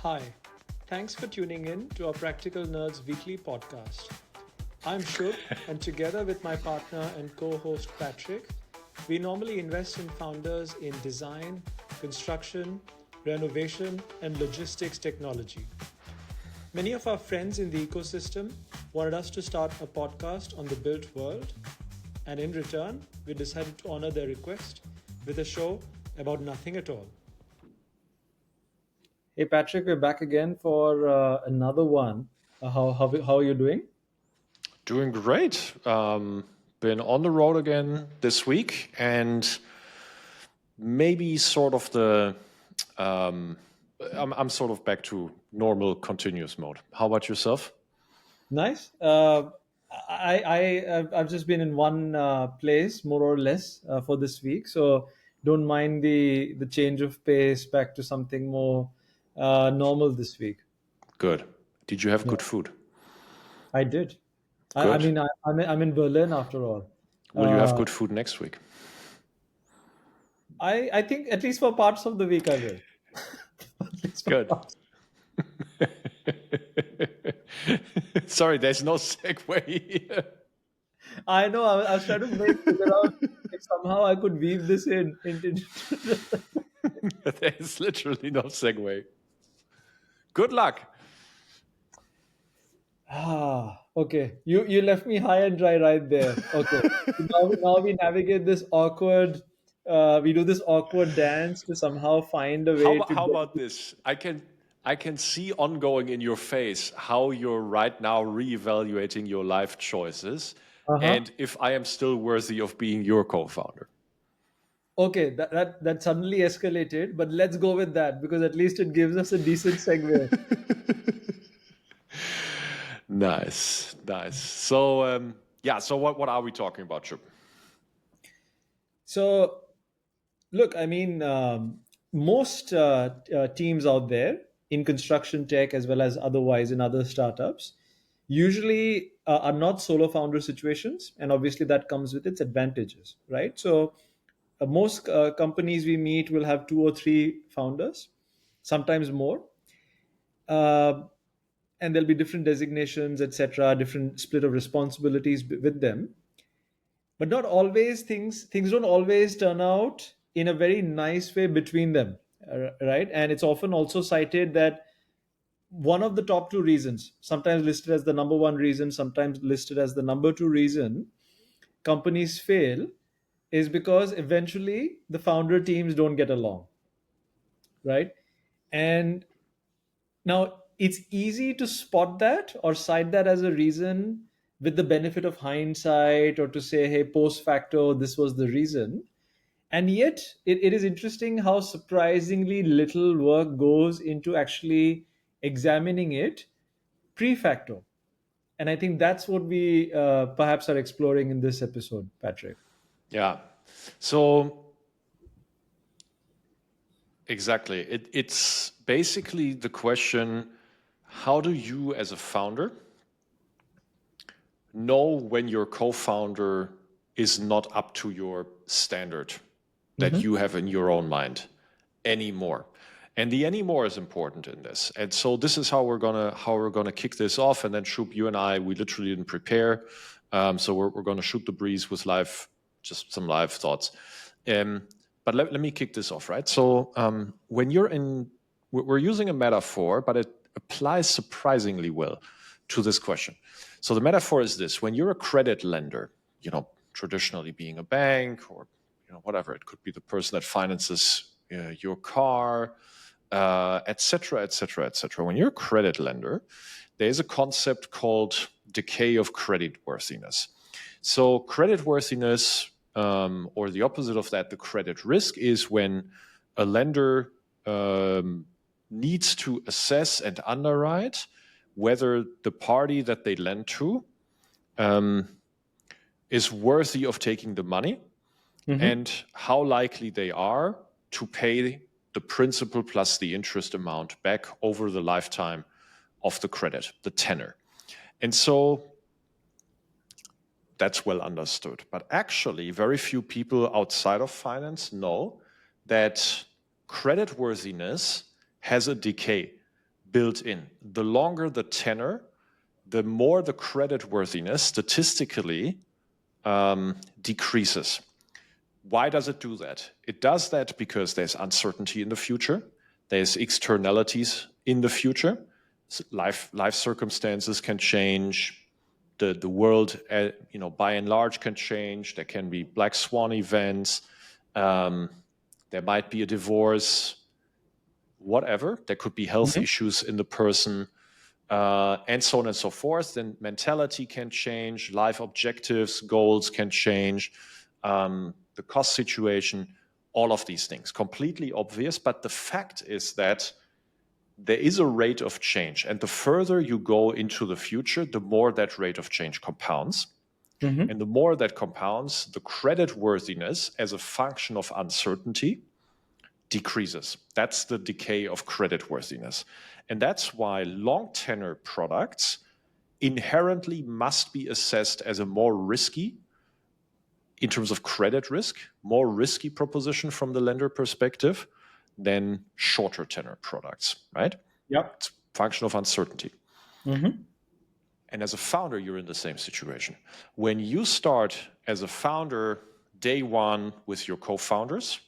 Hi, thanks for tuning in to our Practical Nerds weekly podcast. I'm Shub, and together with my partner and co host Patrick, we normally invest in founders in design, construction, renovation, and logistics technology. Many of our friends in the ecosystem wanted us to start a podcast on the built world, and in return, we decided to honor their request with a show about nothing at all. Hey Patrick, we're back again for another one. How are you doing? Doing great. Been on the road again this week, and maybe sort of I'm sort of back to normal continuous mode. How about yourself? Nice. I've just been in one place more or less for this week, so don't mind the change of pace back to something more normal this week. Good. Did you have Yeah, good food? I did. I Good. mean, I'm in Berlin after all. Will you have Uh, good food next week? I think at least for parts of the week I will. At least for Good. parts. Sorry, there's no segue. I know. I was trying to figure out if somehow I could weave this in. There's literally no segue. Good luck. Okay. You left me high and dry right there. Okay. Now we navigate this awkward. We do this awkward dance to somehow find a way to How get. about this? I can see ongoing in your face how you're right now reevaluating your life choices Uh-huh. and if I am still worthy of being your co-founder. Okay, that suddenly escalated, but let's go with that because at least it gives us a decent segue. Nice, nice. So what are we talking about, Chip? So look, I mean, most teams out there in construction tech as well as otherwise in other startups usually are not solo founder situations, and obviously that comes with its advantages, right? So most companies we meet will have two or three founders, sometimes more, uh, and there'll be different designations, etc., different split of responsibilities with them. But not always things don't always turn out in a very nice way between them, right? And it's often also cited that one of the top two reasons, sometimes listed as the number one reason, sometimes listed as the number two reason companies fail, is because eventually the founder teams don't get along, right? And now it's easy to spot that or cite that as a reason with the benefit of hindsight, or to say, hey, post facto this was the reason. And yet it is interesting how surprisingly little work goes into actually examining it pre facto. And I think that's what we perhaps are exploring in this episode, Patrick. Yeah. So exactly. It's basically the question, how do you as a founder know when your co-founder is not up to your standard that Hmm. you have in your own mind anymore? And the anymore is important in this. And so this is how we're gonna kick this off. And then Shub, you and I, we literally didn't prepare. So we're gonna shoot the breeze with just some live thoughts. But let me kick this off, right? So when we're using a metaphor, but it applies surprisingly well to this question. So the metaphor is this: when you're a credit lender, traditionally being a bank or whatever, it could be the person that finances your car, et cetera, et cetera, et cetera. When you're a credit lender, there's a concept called decay of credit worthiness. So credit worthiness, or the opposite of that, the credit risk, is when a lender needs to assess and underwrite whether the party that they lend to is worthy of taking the money Hmm. and how likely they are to pay the principal plus the interest amount back over the lifetime of the credit, the tenor. And so that's well understood. But actually, very few people outside of finance know that creditworthiness has a decay. built in. The longer the tenor, the more the credit worthiness statistically decreases. Why does it do that? It does that because there's uncertainty in the future. There's externalities in the future. Life circumstances can change. The world, by and large, can change. There can be black swan events. There might be a divorce, whatever. There could be health issues in the person, and so on and so forth. Then mentality can change. Life objectives, goals can change. The cost situation, all of these things, completely obvious. But the fact is that there is a rate of change. And the further you go into the future, the more that rate of change compounds. And the more that compounds, the credit worthiness as a function of uncertainty decreases. That's the decay of credit worthiness. And that's why long tenor products inherently must be assessed as a more risky, in terms of credit risk, more risky proposition from the lender perspective than shorter tenor products, right? Yep. It's a function of uncertainty. And as a founder, you're in the same situation. When you start as a founder day one with your co-founders,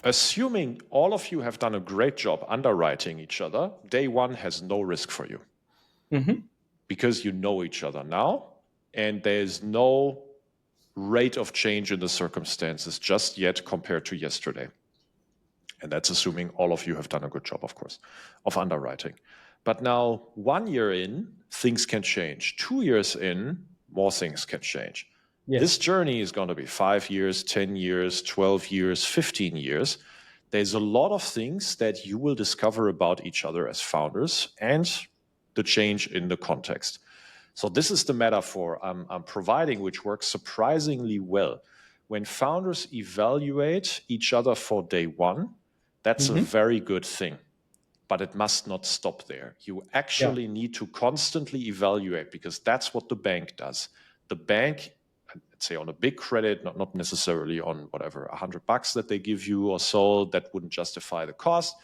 assuming all of you have done a great job underwriting each other, day one has no risk for you. Because you know each other now, and there's no rate of change in the circumstances just yet compared to yesterday. And that's assuming all of you have done a good job, of course, of underwriting. But now, 1 year in, things can change. 2 years in, more things can change. Yes. This journey is going to be 5 years, 10 years, 12 years, 15 years. There's a lot of things that you will discover about each other as founders and the change in the context. So this is the metaphor I'm providing, which works surprisingly well. When founders evaluate each other for day one, that's a very good thing. But it must not stop there. You actually need to constantly evaluate, because that's what the bank does. The bank, let's say on a big credit, not necessarily on whatever, $100 that they give you or so, that wouldn't justify the cost.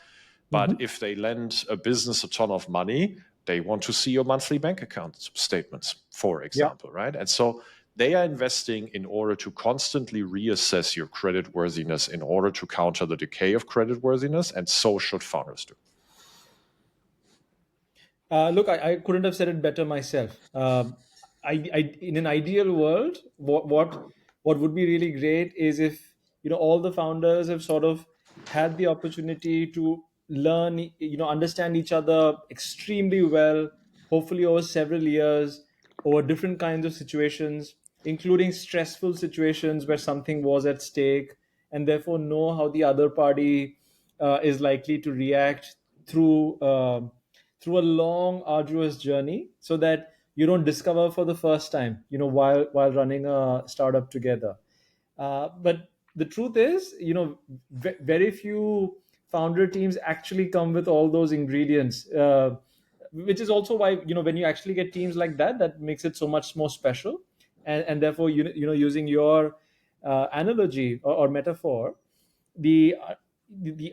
But if they lend a business a ton of money, they want to see your monthly bank account statements, for example, right? And so they are investing in order to constantly reassess your credit worthiness in order to counter the decay of credit worthiness, and so should founders do. Look, I couldn't have said it better myself. In an ideal world, what would be really great is if all the founders have sort of had the opportunity to learn, understand each other extremely well, hopefully over several years, over different kinds of situations, including stressful situations where something was at stake, and therefore know how the other party is likely to react through. Through a long arduous journey, so that you don't discover for the first time while running a startup together. But the truth is, very few founder teams actually come with all those ingredients, which is also why when you actually get teams like that, that makes it so much more special. And therefore, using your analogy or metaphor, the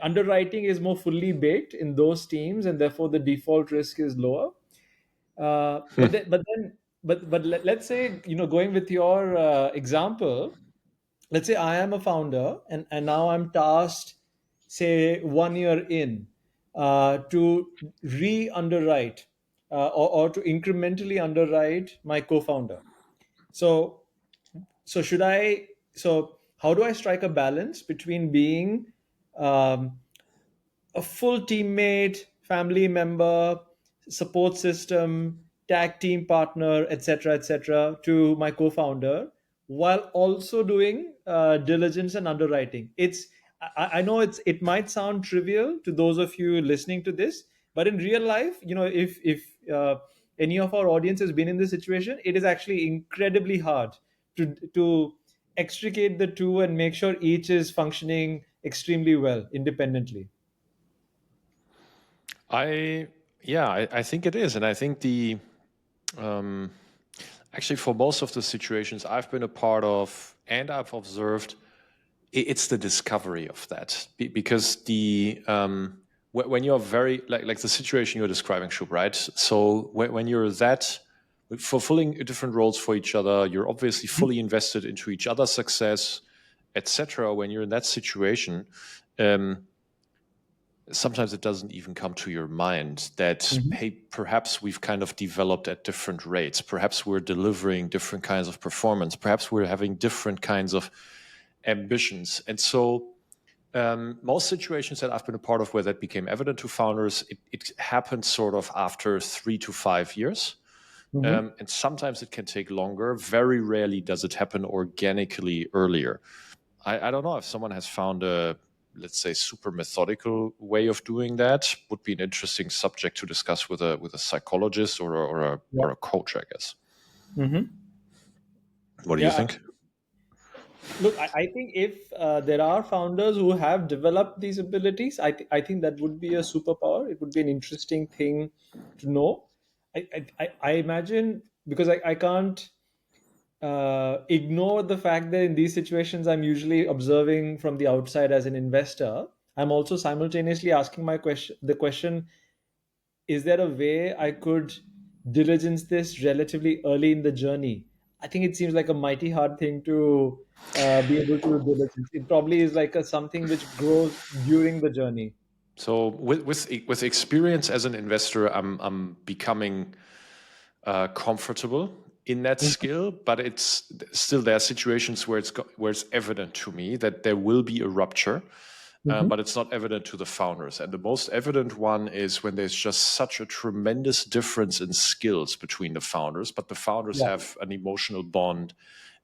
underwriting is more fully baked in those teams, and therefore the default risk is lower. Let's say, going with your example, let's say I am a founder, and now I'm tasked, say 1 year in, to re-underwrite, or to incrementally underwrite my co-founder. So should I? So how do I strike a balance between being um, a full teammate, family member, support system, tag team partner, etc., to my co-founder, while also doing diligence and underwriting? I know it might sound trivial to those of you listening to this, but in real life, if any of our audience has been in this situation, it is actually incredibly hard to extricate the two and make sure each is functioning extremely well independently. I think it is. And I think um, actually, for most of the situations I've been a part of and I've observed, it's the discovery of that. Because when you're very like the situation you're describing, Shub, right? So when you're that fulfilling different roles for each other, you're obviously fully invested into each other's success, etc. When you're in that situation, um, sometimes it doesn't even come to your mind that, Mhm. hey, perhaps we've kind of developed at different rates. Perhaps we're delivering different kinds of performance. Perhaps we're having different kinds of ambitions. And so most situations that I've been a part of where that became evident to founders, it happened sort of after 3 to 5 years. Mhm. And sometimes it can take longer. Very rarely does it happen organically earlier. I don't know if someone has found a, let's say, super methodical way of doing that. Would be an interesting subject to discuss with a psychologist Yeah. or a coach, I guess. Mhm. What do you Yeah. think? Look, I think if there are founders who have developed these abilities, I think that would be a superpower. It would be an interesting thing to know. I imagine because I can't ignore the fact that in these situations, I'm usually observing from the outside as an investor. I'm also simultaneously asking the question, is there a way I could diligence this relatively early in the journey? I think it seems like a mighty hard thing to be able to diligence. It probably is like something which grows during the journey. So with experience as an investor, I'm becoming comfortable in that Mhm. skill, but it's still there are situations where where it's evident to me that there will be a rupture, but Mhm. it's not evident to the founders. And the most evident one is when there's just such a tremendous difference in skills between the founders, but the founders Yeah. have an emotional bond,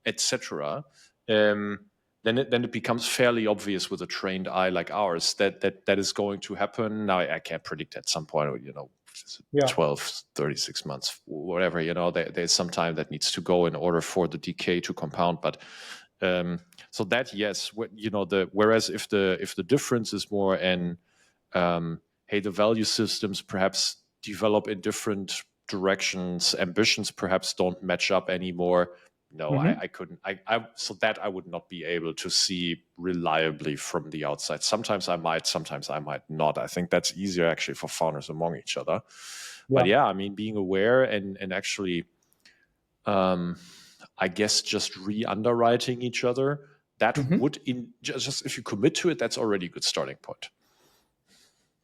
etc. Um, then it becomes fairly obvious with a trained eye like ours that is going to happen. Now I can't predict at some point, 12, 36 months, whatever, there's some time that needs to go in order for the decay to compound. But so that, yes, whereas if the difference is more in, hey, the value systems perhaps develop in different directions, ambitions perhaps don't match up anymore. No, Hmm. I couldn't. So that I would not be able to see reliably from the outside. Sometimes I might not. I think that's easier actually for founders among each other. But Yeah. yeah, I mean, being aware and actually, um, I guess, just re-underwriting each other, that Hmm. would, in just if you commit to it, that's already a good starting point.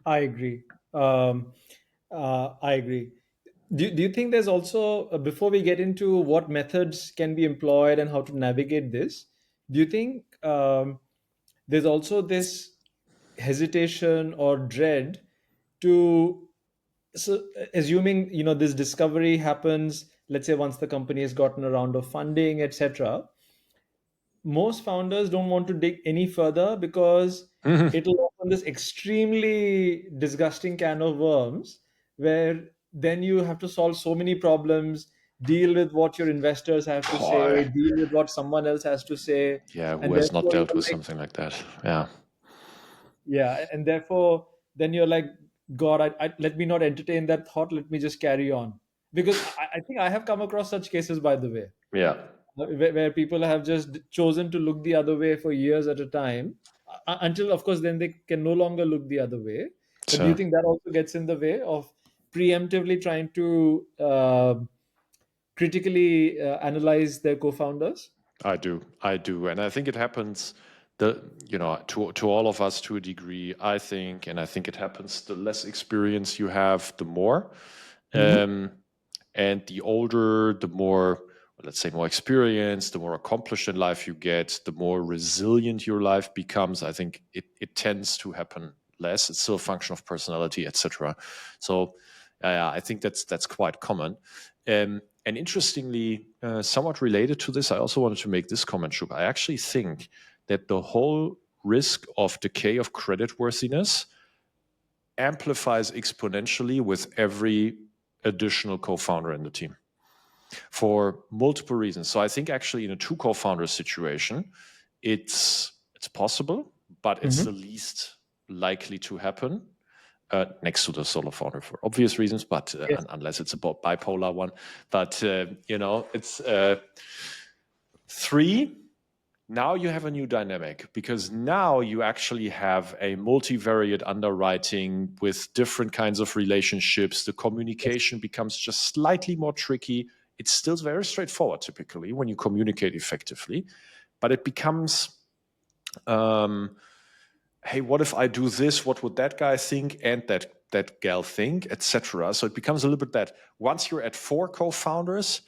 I agree. Um, I agree. Do you think there's also, before we get into what methods can be employed and how to navigate this, do you think there's also this hesitation or dread to, so assuming this discovery happens, let's say once the company has gotten a round of funding, etc., most founders don't want to dig any further because Mhm. it'll open this extremely disgusting can of worms where then you have to solve so many problems, deal with what your investors have to say, Boy. deal with what someone else has to say, Yeah, who and has not therefore dealt you're with like, something like that? Yeah. yeah, and therefore then you're like, God, let me not entertain that thought, let me just carry on. Because I think I have come across such cases, by the way, Yeah. where people have just chosen to look the other way for years at a time, until of course then they can no longer look the other way. But do you So think that also gets in the way of preemptively trying to critically analyze their co-founders? I do, and I think it happens to all of us to a degree. I think it happens. The less experience you have, the more, Hmm. um, and the older, the more, let's say, more experience, the more accomplished in life you get, the more resilient your life becomes. I think it tends to happen less. It's still a function of personality, etc. So, I think that's quite common. And interestingly, somewhat related to this, I also wanted to make this comment, Shub. I actually think that the whole risk of decay of creditworthiness amplifies exponentially with every additional co-founder in the team for multiple reasons. So I think actually in a two co-founder situation, it's possible, but it's the Hmm. least likely to happen. Next to the solo founder for obvious reasons, but Yes. unless it's a bipolar one. But it's three. Now you have a new dynamic because now you actually have a multivariate underwriting with different kinds of relationships. The Yes. communication becomes just slightly more tricky. It's still very straightforward typically when you communicate effectively, but it becomes, hey, what if I do this? What would that guy think and that gal think, etc. So it becomes a little bit that once you're at 4 co-founders,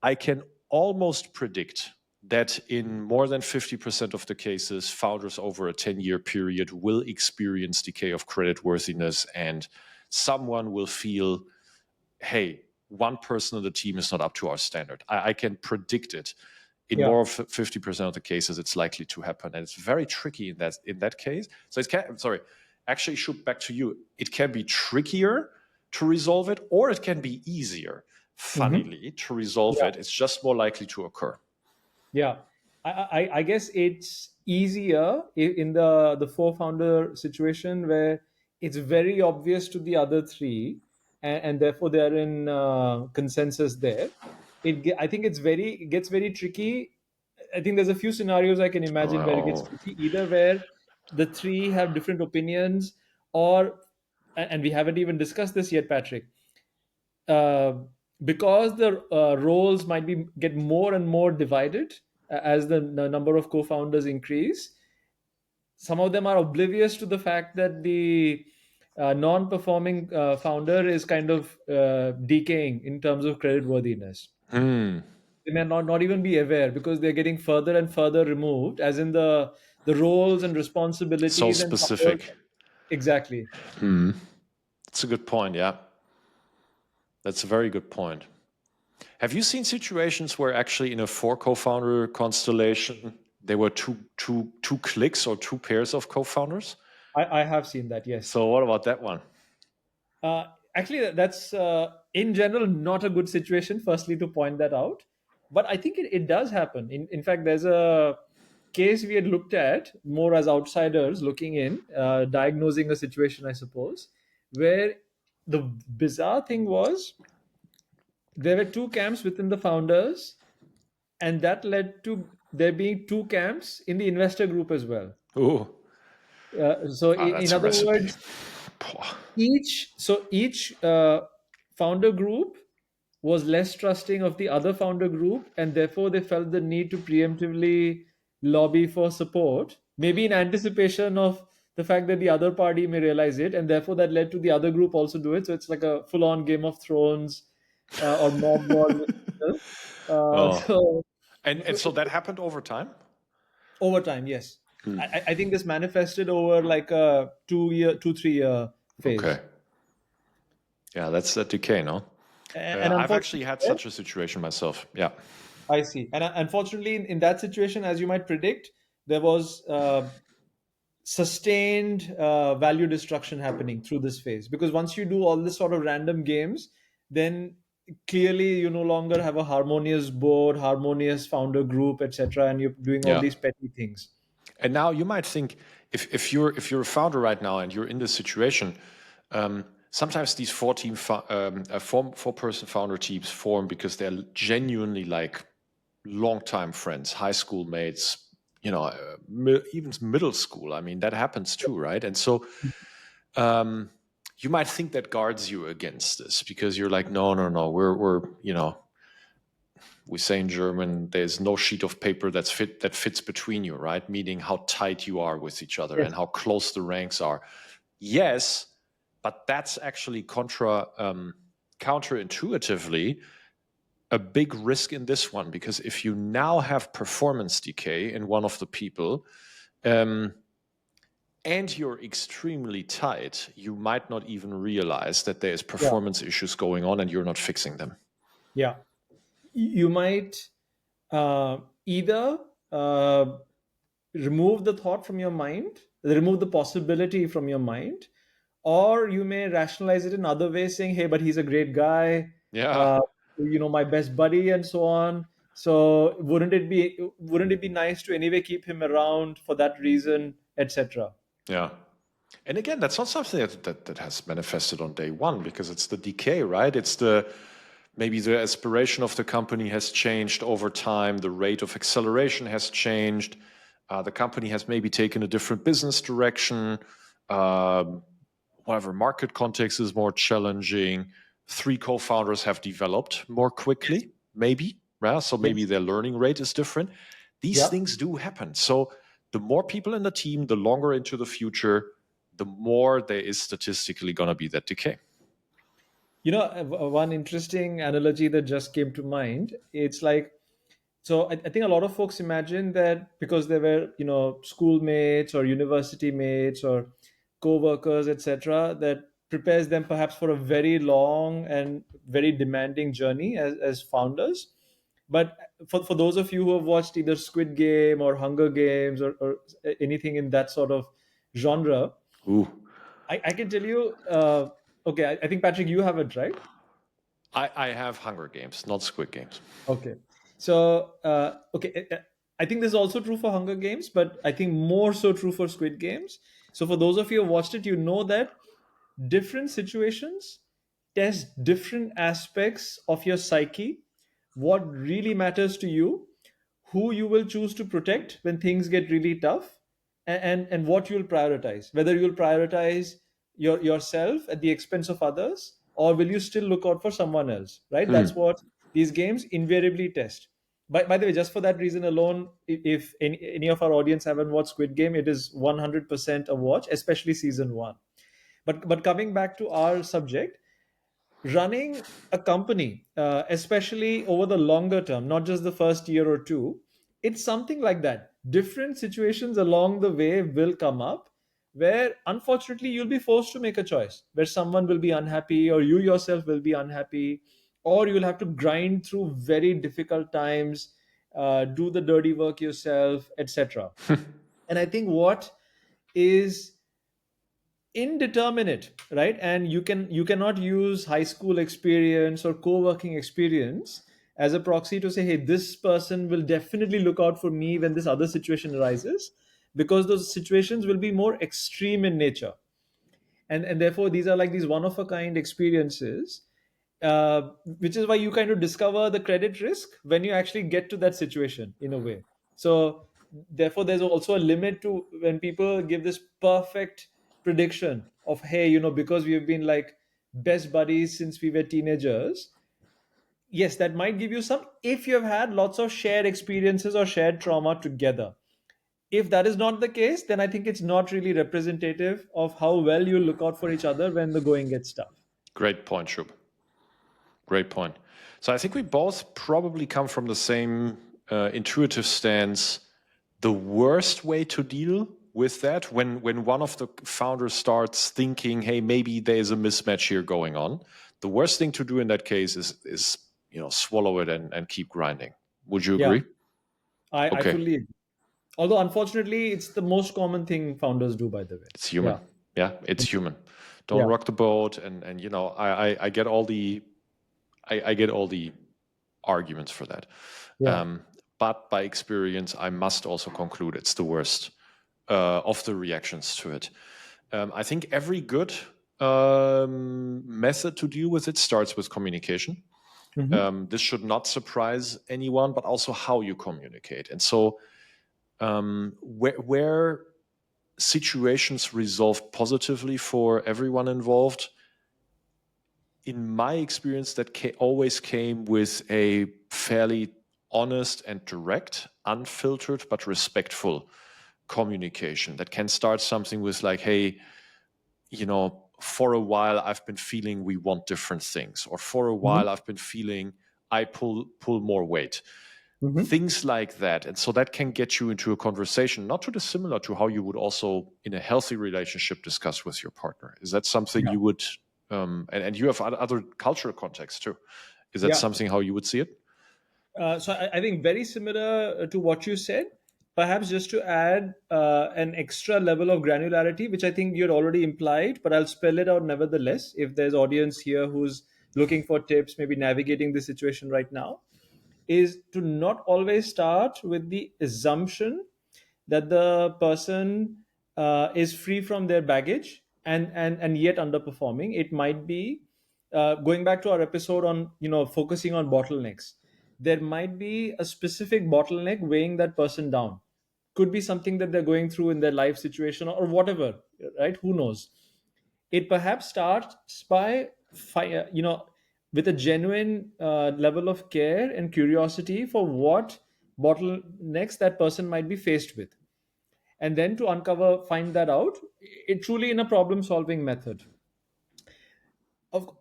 I can almost predict that in more than 50% of the cases, founders over a 10-year period will experience decay of creditworthiness, and someone will feel, hey, one person on the team is not up to our standard. I can predict it. In Yeah. more of 50% of the cases, it's likely to happen, and it's very tricky in that case. So it can. Sorry, actually, shoot back to you. It can be trickier to resolve it, or it can be easier. Hmm. Funnily, to resolve Yeah. it, it's just more likely to occur. Yeah, I guess it's easier in the four founder situation where it's very obvious to the other three, and therefore they're in consensus there. I think it gets very tricky. I think there's a few scenarios I can imagine where it gets Oh, tricky, either where the three have different opinions, or and we haven't even discussed this yet, Patrick, uh, because the roles might be get more and more divided as the number of co-founders increase. Some of them are oblivious to the fact that the non-performing founder is kind of decaying in terms of creditworthiness. They may not even be aware because they're getting further and further removed, as in the roles and so responsibilities and powers. specific. Exactly. That's a good point. Yeah, that's a very good point. Have you seen situations where actually in a 4 co-founder constellation there were two cliques or two pairs of co-founders? I have seen that. Yes. So what about that one? Actually, that's in general not a good situation. Firstly, to point that out, but I think it does happen. In fact, there's a case we had looked at more as outsiders looking in, diagnosing a situation, I suppose, where the bizarre thing was there were two camps within the founders, and that led to there being two camps in the investor group as well. Ooh, So, in that's a other recipe. words, each founder group was less trusting of the other founder group, and therefore they felt the need to preemptively lobby for support, maybe in anticipation of the fact that the other party may realize it, and therefore that led to the other group also do it. So it's like a full-on Game of Thrones or mob war. Oh, So and so that happened over time. over time, yes, I think this manifested over like a 2 year, 2 3 year phase, Okay, yeah, that's that decay, no? and I've unfortunately. actually had such a situation myself. Yeah, I see. And unfortunately, in that situation, as you might predict, there was sustained value destruction happening through this phase. Because once you do all this sort of random games, then clearly you no longer have a harmonious board, harmonious founder group, etc., and you're doing all yeah. these petty things. And now you might think, if you're a founder right now and you're in this situation, sometimes these 4 person founder teams form because they're genuinely like longtime friends, high school mates, even middle school. I mean, that happens too, right? And so you might think that guards you against this because you're like, no, no, no, we're we say in German, there's no sheet of paper that fits between you, right? Meaning how tight you are with each other Yes. and how close the ranks are. Yes, but that's actually counterintuitively a big risk in this one because if you now have performance decay in one of the people, and you're extremely tight, you might not even realize that there's Yeah. performance issues going on and you're not fixing them. Yeah. You might either uh, remove the thought from your mind, remove the possibility from your mind, or you may rationalize it in other ways, saying, "Hey, but he's a great guy, Yeah, uh, my best buddy, and so on." So wouldn't it be nice to anyway keep him around for that reason, etc. yeah. And again, that's not something that has manifested on day one because it's the decay, right? It's the maybe the aspiration of the company has changed over time, the rate of acceleration has changed, the company has maybe taken a different business direction, whatever market context is more challenging. Three co-founders have developed more quickly, maybe, right? So maybe Yes. their learning rate is different. These Yeah. things do happen. So the more people in the team, the longer into the future, the more there is statistically going to be that decay. One interesting analogy that just came to mind, it's like, so I think a lot of folks imagine that because they were, schoolmates or university mates or co-workers, etc., that prepares them perhaps for a very long and very demanding journey as founders. But for those of you who have watched either Squid Game or Hunger Games or anything in that sort of genre, Ooh. I can tell you, okay, I think Patrick, you have it right. I have Hunger Games, not Squid Games. Okay. So, okay, I think this is also true for Hunger Games, but I think more so true for Squid Games. So, for those of you who watched it, you know that different situations test different aspects of your psyche, what really matters to you, who you will choose to protect when things get really tough, and what you'll prioritize, whether you'll prioritize yourself at the expense of others, or will you still look out for someone else, right? That's Hmm. what these games invariably test. By the way, just for that reason alone, if any of our audience haven't watched Squid Game, it is 100% a watch, especially season one. But coming back to our subject, running a company, especially over the longer term, not just the first year or two, it's something like that. Different situations along the way will come up where unfortunately you'll be forced to make a choice, where someone will be unhappy, or you yourself will be unhappy, or you'll have to grind through very difficult times, do the dirty work yourself, etc. And I think what is indeterminate, right? And you cannot use high school experience or co-working experience as a proxy to say, hey, this person will definitely look out for me when this other situation arises, because those situations will be more extreme in nature. And therefore these are like these one of a kind experiences, which is why you kind of discover the credit risk when you actually get to that situation in a way. So therefore there's also a limit to when people give this perfect prediction of, hey, because we have been like best buddies since we were teenagers. Yes, that might give you some if you have had lots of shared experiences or shared trauma together. If that is not the case, then I think it's not really representative of how well you look out for each other when the going gets tough. Great point, Shub. Great point. So I think we both probably come from the same intuitive stance. The worst way to deal with that, when one of the founders starts thinking, hey, maybe there's a mismatch here going on, the worst thing to do in that case is swallow it and keep grinding. Would you Yeah, agree? I Okay. fully agree. Although unfortunately, it's the most common thing founders do, by the way. It's human. Yeah. Yeah, it's human. Don't Yeah. rock the boat. And I get all the I get all the arguments for that. Yeah. Um, but by experience, I must also conclude it's the worst of the reactions to it. I think every good method to deal with it starts with communication. Hmm. This should not surprise anyone, but also how you communicate. And so, where situations resolved positively for everyone involved, in my experience, that always came with a fairly honest and direct, unfiltered but respectful communication that can start something with like, hey, for a while I've been feeling we want different things, or for a while Hmm. I've been feeling I pull more weight, Hmm. things like that. And so that can get you into a conversation not too dissimilar to how you would also in a healthy relationship discuss with your partner. Is that something Yeah. you would and you have other cultural contexts too, is that Yeah. something how you would see it? So I think very similar to what you said. Perhaps just to add an extra level of granularity, which I think you'd already implied, but I'll spell it out nevertheless. If there's audience here who's looking for tips, maybe navigating the situation right now, is to not always start with the assumption that the person is free from their baggage and yet underperforming. It might be going back to our episode on focusing on bottlenecks, there might be a specific bottleneck weighing that person down. Could be something that they're going through in their life situation or whatever, right? Who knows? It perhaps starts by with a genuine level of care and curiosity for what bottlenecks that person might be faced with, and then to find that out, it truly in a problem solving method.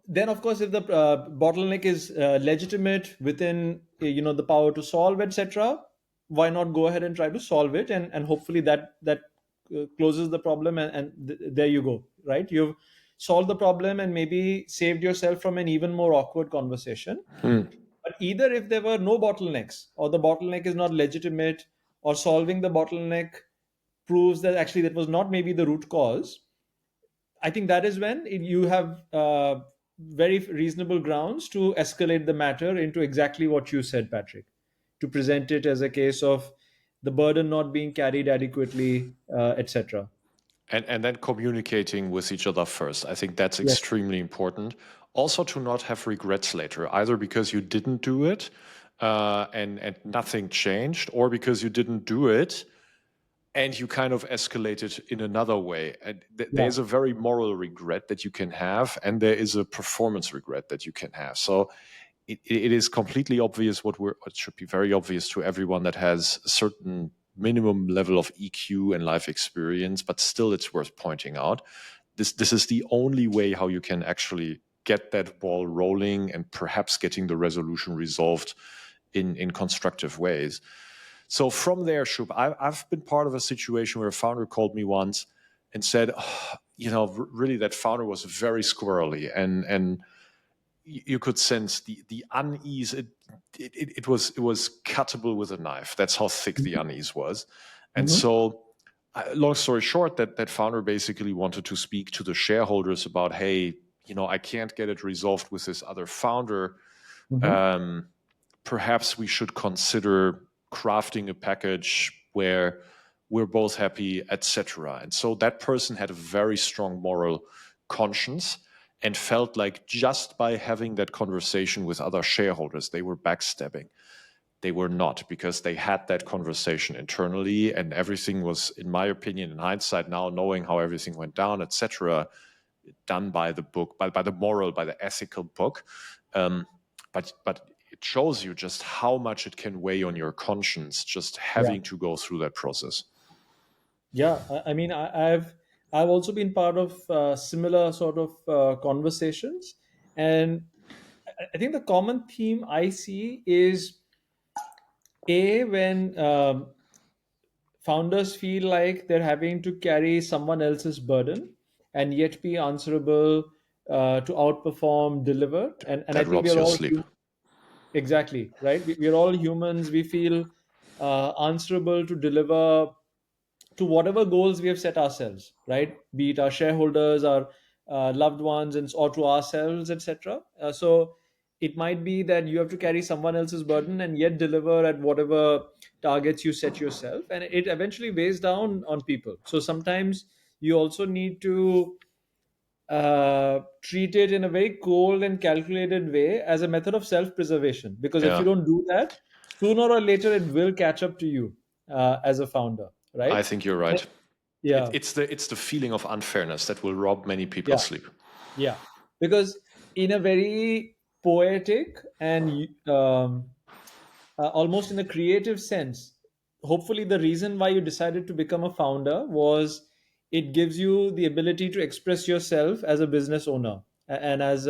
Then of course, if the bottleneck is legitimate within the power to solve, etc., why not go ahead and try to solve it, and hopefully that closes the problem, and there you go, right? You've solved the problem and maybe saved yourself from an even more awkward conversation. But either if there were no bottlenecks, or the bottleneck is not legitimate, or solving the bottleneck proves that actually that was not maybe the root cause, I think that is when you have very reasonable grounds to escalate the matter into exactly what you said, Patrick, to present it as a case of the burden not being carried adequately, etc. And then communicating with each other first. I think that's Yes. extremely important. Also, to not have regrets later, either because you didn't do it and nothing changed, or because you didn't do it and you kind of escalated in another way. And there Yeah. is a very moral regret that you can have, and there is a performance regret that you can have. So it is completely obvious what should be very obvious to everyone that has a certain minimum level of EQ and life experience, but still it's worth pointing out. This is the only way how you can actually get that ball rolling and perhaps getting the resolution resolved in constructive ways. So from there, Shub, I've been part of a situation where a founder called me once and said, "Oh, really that founder was very squirrely, and you could sense the unease. It was cuttable with a knife. That's how thick the unease was." And Hmm. so, long story short, that founder basically wanted to speak to the shareholders about, hey, I can't get it resolved with this other founder. Hmm. Um, Perhaps we should consider crafting a package where we're both happy, etc. And so that person had a very strong moral conscience and felt like just by having that conversation with other shareholders, they were backstabbing. They were not, because they had that conversation internally, and everything was, in my opinion, in hindsight now, knowing how everything went down, etc., done by the book, by the moral, by the ethical book. Um, but it shows you just how much it can weigh on your conscience just Yeah. having to go through that process. Yeah. I mean, I've also been part of similar sort of conversations, and I think the common theme I see is when founders feel like they're having to carry someone else's burden and yet be answerable, to outperform, deliver. And I That think robs we're your all sleep. exactly right. We're all humans. We feel answerable to deliver to whatever goals we have set ourselves, right? Be it our shareholders, our loved ones, and or to ourselves, etc. So it might be that you have to carry someone else's burden and yet deliver at whatever targets you set yourself, and it eventually weighs down on people. So sometimes you also need to treat it in a very cold and calculated way as a method of self-preservation, because if you Yeah, don't do that, sooner or later it will catch up to you as a founder, I right? think you're right. Yeah. It's the feeling of unfairness that will rob many people's Yeah. sleep. Yeah. Because in a very poetic and almost in a creative sense, hopefully the reason why you decided to become a founder was it gives you the ability to express yourself as a business owner, and as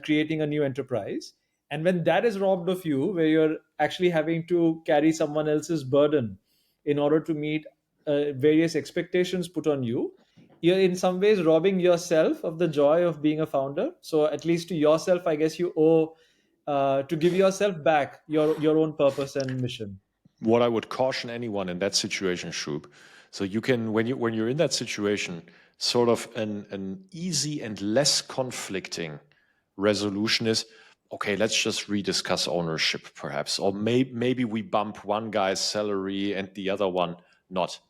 creating a new enterprise. And when that is robbed of you, where you're actually having to carry someone else's burden in order to meet various expectations put on you, you're in some ways robbing yourself of the joy of being a founder. So at least to yourself, I guess you owe to give yourself back your own purpose and mission. What I would caution anyone in that situation, Shub, so you can, when you're in that situation, sort of an easy and less conflicting resolution is, okay, let's just rediscuss ownership perhaps, or maybe we bump one guy's salary and the other one not.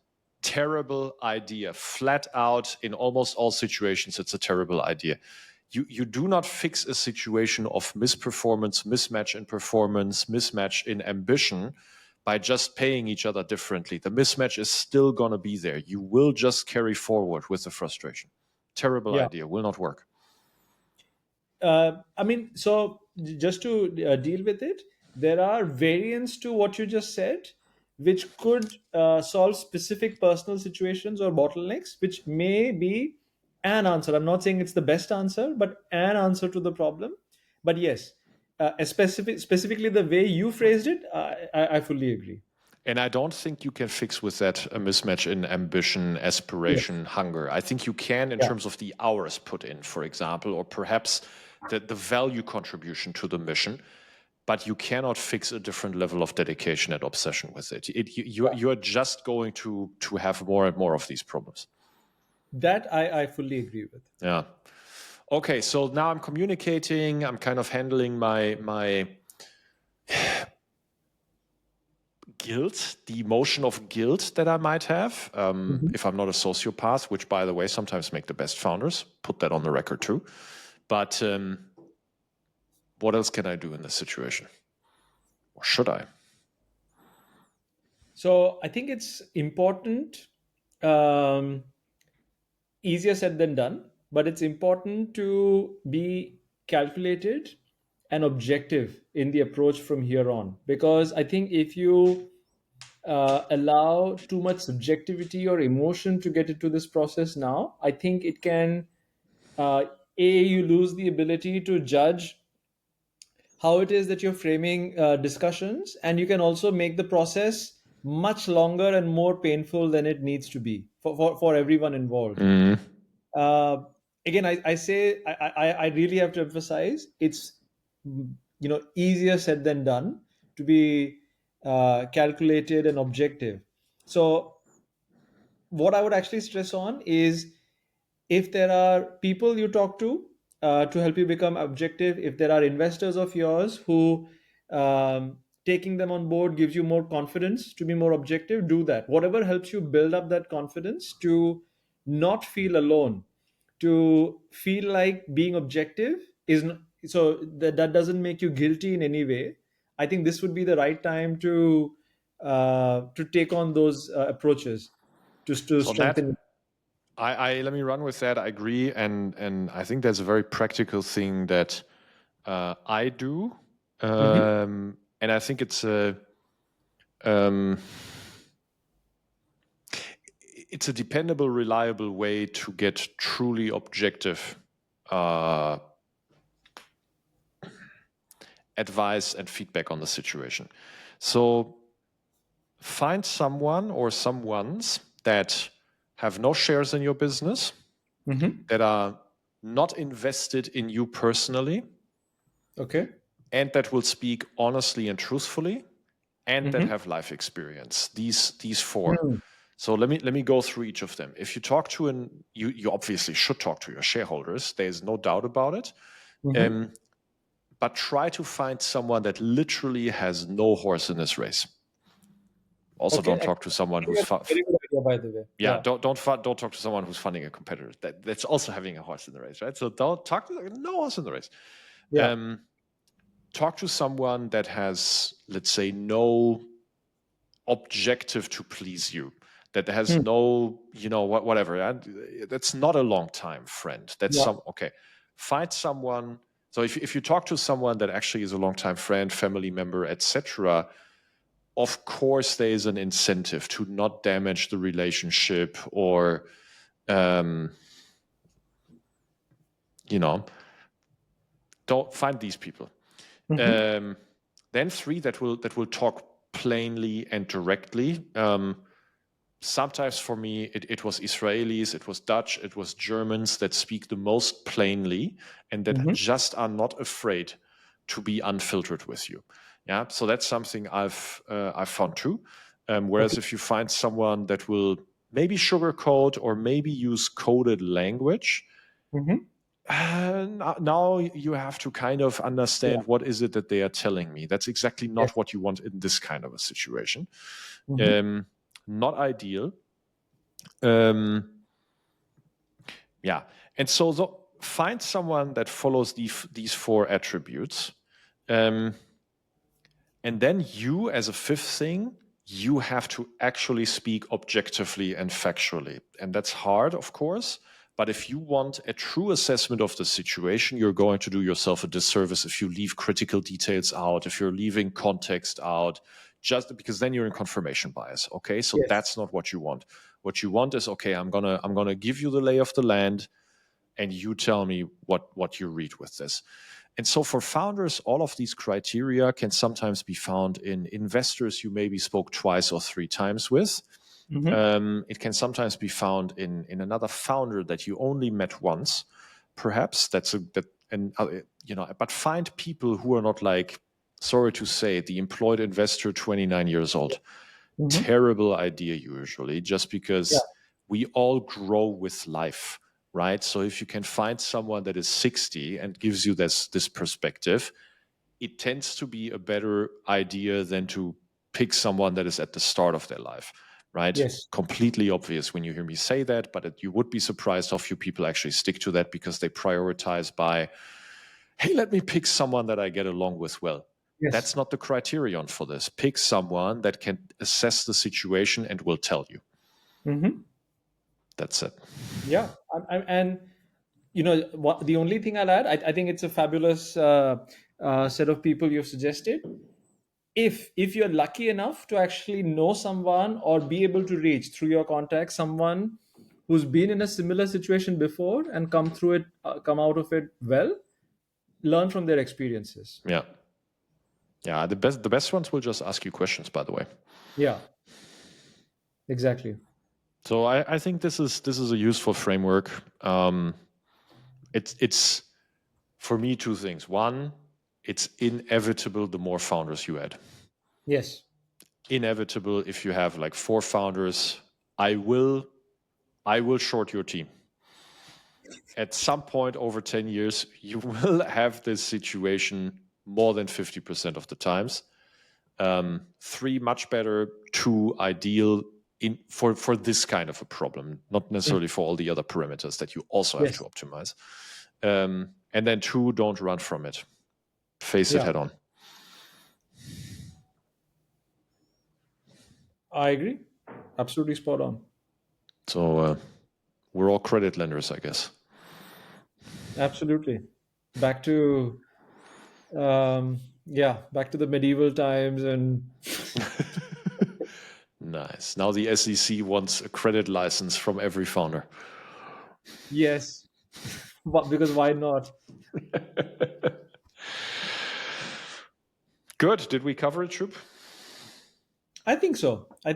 Terrible idea. Flat out, in almost all situations, it's a terrible idea. you do not fix a situation of misperformance, mismatch in performance, mismatch in ambition by just paying each other differently. The mismatch is still going to be there. You will just carry forward with the frustration. Terrible Yeah. idea, will not work. I mean, so just to deal with it, there are variants to what you just said, which could solve specific personal situations or bottlenecks, which may be an answer. I'm not saying it's the best answer, but an answer to the problem. But yes, specifically the way you phrased it, I fully agree. And I don't think you can fix with that a mismatch in ambition, Yes. aspiration, hunger. I think you can in Yeah. terms of the hours put in, for example, or perhaps the value contribution to the mission, but you cannot fix a different level of dedication and obsession with it. You're just going to have more and more of these problems. That I fully agree with. Yeah. Okay, so now I'm communicating. I'm kind of handling my guilt, the emotion of guilt that I might have Mhm. if I'm not a sociopath, which, by the way, sometimes make the best founders. Put that on the record too. But what else can I do in this situation? Or should I? So I think it's important. Um, Easier said than done, but it's important to be calculated and objective in the approach from here on. Because I think if you allow too much subjectivity or emotion to get into this process now, I think it can, uh, you lose the ability to judge how it is that you're framing discussions, and you can also make the process much longer and more painful than it needs to be for everyone involved. Mm. uh, Again, I say I really have to emphasize it's, easier said than done to be calculated and objective. So what I would actually stress on is, if there are people you talk to help you become objective, if there are investors of yours who, taking them on board gives you more confidence to be more objective, do that. Whatever helps you build up that confidence to not feel alone, to feel like being objective is so that doesn't make you guilty in any way. I think this would be the right time to take on those approaches to So that strengthen. I let me run with that. I agree, and I think that's a very practical thing that I do, Mhm. and I think um, it's a dependable, reliable way to get truly objective uh, advice and feedback on the situation. So find someone or someones that have no shares in your business, Mhm. that are not invested in you personally, Okay. and that will speak honestly and truthfully, and that Mhm. have life experience. These four. Mm. So let me go through each of them. If you talk to you obviously should talk to your shareholders. There's no doubt about it. Mhm. Um, but try to find someone that literally has no horse in this race. Also, Okay. don't talk to someone who's Very good idea, by the way. yeah. Yeah. Don't talk to someone who's funding a competitor. That's also having a horse in the race, right? So don't talk to no horse in the race. Yeah. Talk to someone that has, let's say, no objective to please you, that has Hmm. no, whatever. That's not a long time friend. That's Yeah. some okay. Find someone. So if you talk to someone that actually is a long time friend, family member, etc., of course there is an incentive to not damage the relationship or um, you know don't find these people. Mhm. Um, then three that will talk plainly and directly. Sometimes for me, it was Israelis, it was Dutch, it was Germans that speak the most plainly and that Mhm. just are not afraid to be unfiltered with you. Yeah, so that's something I've found too. Okay. Whereas if you find someone that will maybe sugarcoat or maybe use coded language, Mhm. now you have to kind of Yeah. understand what is it that they are telling me. That's exactly not Yes. what you want in this kind of a situation. Mhm. Um, Not ideal. Um, yeah, and so find someone that follows these 4 attributes. And then you, as a 5th thing, you have to actually speak objectively and factually. And that's hard, of course. But if you want a true assessment of the situation, you're going to do yourself a disservice if you leave critical details out, if you're leaving context out, just because then you're in confirmation bias. Okay, so Yes. that's not what you want. What you want is, okay, I'm gonna give you the lay of the land, and you tell me what you read with this. And so for founders, all of these criteria can sometimes be found in investors you maybe spoke twice or 3 times with. It can sometimes be found in another founder that you only met once, perhaps. But find people who are not like, sorry to say, the employed investor, 29 years old. Terrible idea usually, just Yeah. because we all grow with life, right? So if you can find someone that is 60 and gives you this perspective, it tends to be a better idea than to pick someone that is at the start of their life, right? Yes. Completely obvious when you hear me say that, but you would be surprised how few people actually stick to that because they prioritize by, hey, let me pick someone that I get along with well. Yes. That's not the criterion for this. Pick someone that can assess the situation and will tell you. That's it. Yeah. And the only thing I'll add, I think it's a fabulous set of people you've suggested. If you're lucky enough to actually know someone or be able to reach through your contacts someone who's been in a similar situation before and come out of it well, learn from their experiences. Yeah. Yeah. The best ones will just ask you questions, by the way. Yeah, exactly. So I think this is a useful framework. It's for me 2 things. One, it's inevitable the more founders you add. Yes. Inevitable if you have like 4 founders. I will short your team. At some point over 10 years, you will have this situation more than 50% of the times. 3 much better, 2 ideal for this kind of a problem, not necessarily for all the other parameters that you also have to Yes. optimize. And then 2, don't run from it. Face it Yeah, head on. I agree. Absolutely spot on. So we're all credit lenders, I guess. Absolutely. Back to back to the medieval times and Nice. Now the SEC wants a credit license from every founder. yes, but because why not? Good. Did we cover it, Shub? I think so. I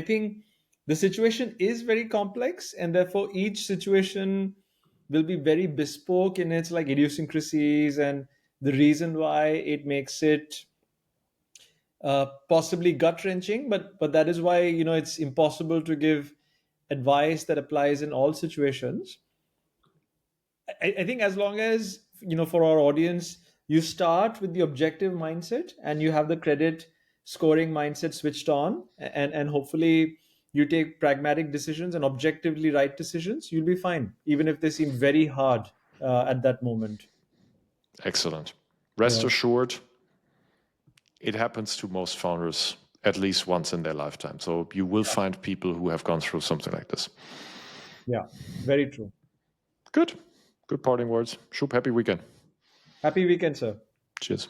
think the situation is very complex, and therefore each situation will be very bespoke in its like idiosyncrasies and the reason why it makes it possibly gut wrenching. But that is why it's impossible to give advice that applies in all situations. I think as long as for our audience, you start with the objective mindset and you have the credit scoring mindset switched on, and hopefully you take pragmatic decisions and objectively right decisions, you'll be fine, even if they seem very hard at that moment. Excellent. Rest Yeah, assured, it happens to most founders at least once in their lifetime. So you will find people who have gone through something like this. yeah, very true. Good. Good parting words. Shub, happy weekend. Happy weekend, sir. Cheers.